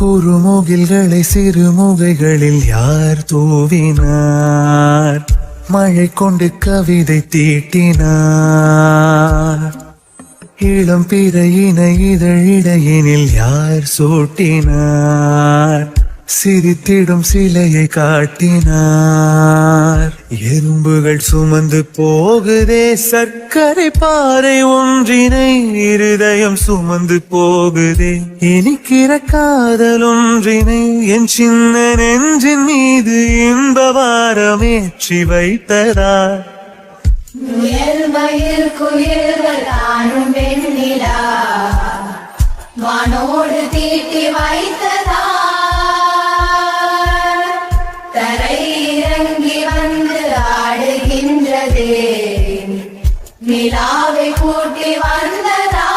குறுமுகில்களை சிறுமுகைகளில் யார் தூவினார்? மழை கொண்டு கவிதை தீட்டினார். இளம் பிறையின இதழிடையினில் யார் சூட்டினார்? சிரித்திடும் சிலையை காட்டினார். எறும்புகள் சுமந்து போகுதே சர்க்கரை பாறை ஒன்றினை, இருதயம் சுமந்து போகுதே இனிக்கிற காதல் ஒன்றினை. என் சின்ன நெஞ்சின் மீது இன்ப வாரமேற்றி வைத்ததார். குயில்கள் தானும் வெண்ணிலா வானோடு தீட்டி வைத்ததா. தரை இறங்கி வந்து ஆடுகின்றதே நிலாவை கூட்டி வந்ததா.